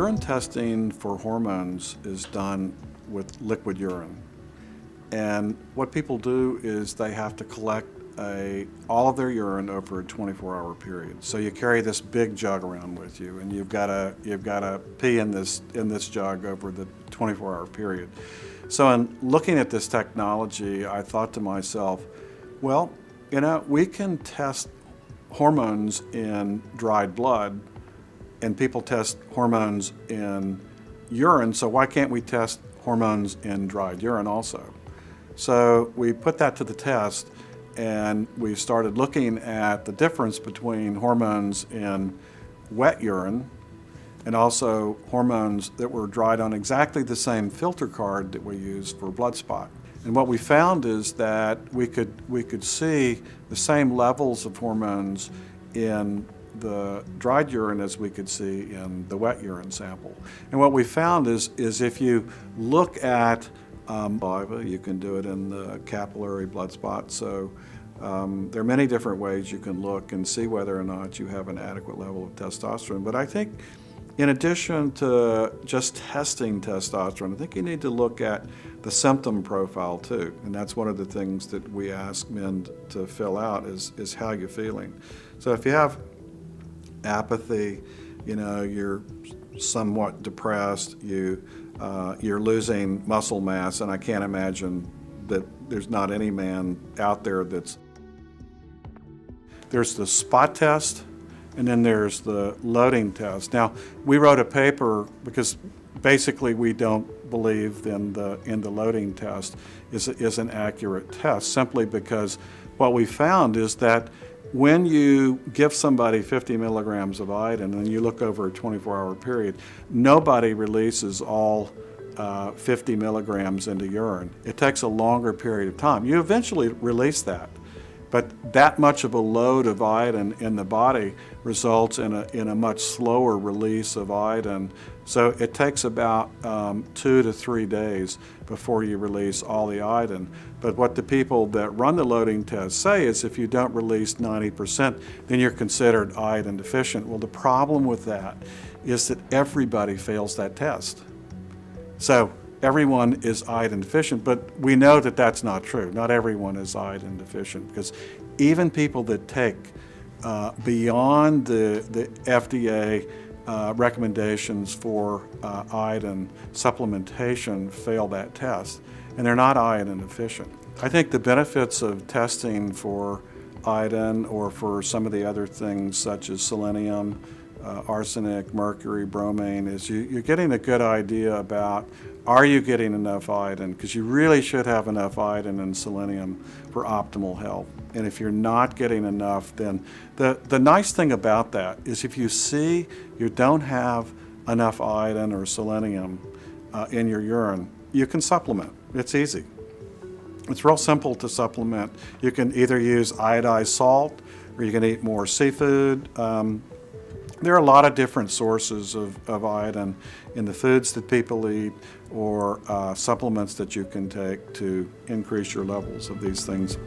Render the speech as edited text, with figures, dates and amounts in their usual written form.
Urine testing for hormones is done with liquid urine. And what people do is they have to collect all of their urine over a 24-hour period. So you carry this big jug around with you, and you've got to pee in this jug over the 24-hour period. So in looking at this technology, I thought to myself, well, we can test hormones in dried blood, and people test hormones in urine, so why can't we test hormones in dried urine also? So we put that to the test, and we started looking at the difference between hormones in wet urine and also hormones that were dried on exactly the same filter card that we use for blood spot. And what we found is that we could see the same levels of hormones in the dried urine as we could see in the wet urine sample. And what we found is if you look at saliva, you can do it in the capillary blood spot. So there are many different ways you can look and see whether or not you have an adequate level of testosterone. But I think in addition to just testing testosterone, I think you need to look at the symptom profile too. And that's one of the things that we ask men to fill out is how you're feeling. So if you have apathy, you're somewhat depressed, you're losing muscle mass, and I can't imagine that there's not any man out there there's the spot test, and then there's the loading test. Now, we wrote a paper because basically we don't believe in the loading test is an accurate test, simply because what we found is that when you give somebody 50 milligrams of iodine and you look over a 24-hour period, nobody releases all 50 milligrams into urine. It takes a longer period of time. You eventually release that, but that much of a load of iodine in the body results in a much slower release of iodine. So it takes about 2 to 3 days before you release all the iodine. But what the people that run the loading test say is if you don't release 90%, then you're considered iodine deficient. Well, the problem with that is that everybody fails that test. So everyone is iodine deficient, but we know that that's not true. Not everyone is iodine deficient, because even people that take beyond the FDA recommendations for iodine supplementation fail that test, and they're not iodine deficient. I think the benefits of testing for iodine or for some of the other things such as selenium, arsenic, mercury, bromine, is you're getting a good idea about, are you getting enough iodine? Because you really should have enough iodine and selenium for optimal health. And if you're not getting enough, then the nice thing about that is if you see you don't have enough iodine or selenium in your urine, you can supplement. It's easy. It's real simple to supplement. You can either use iodized salt, or you can eat more seafood. There are a lot of different sources of iodine in the foods that people eat, or supplements that you can take to increase your levels of these things.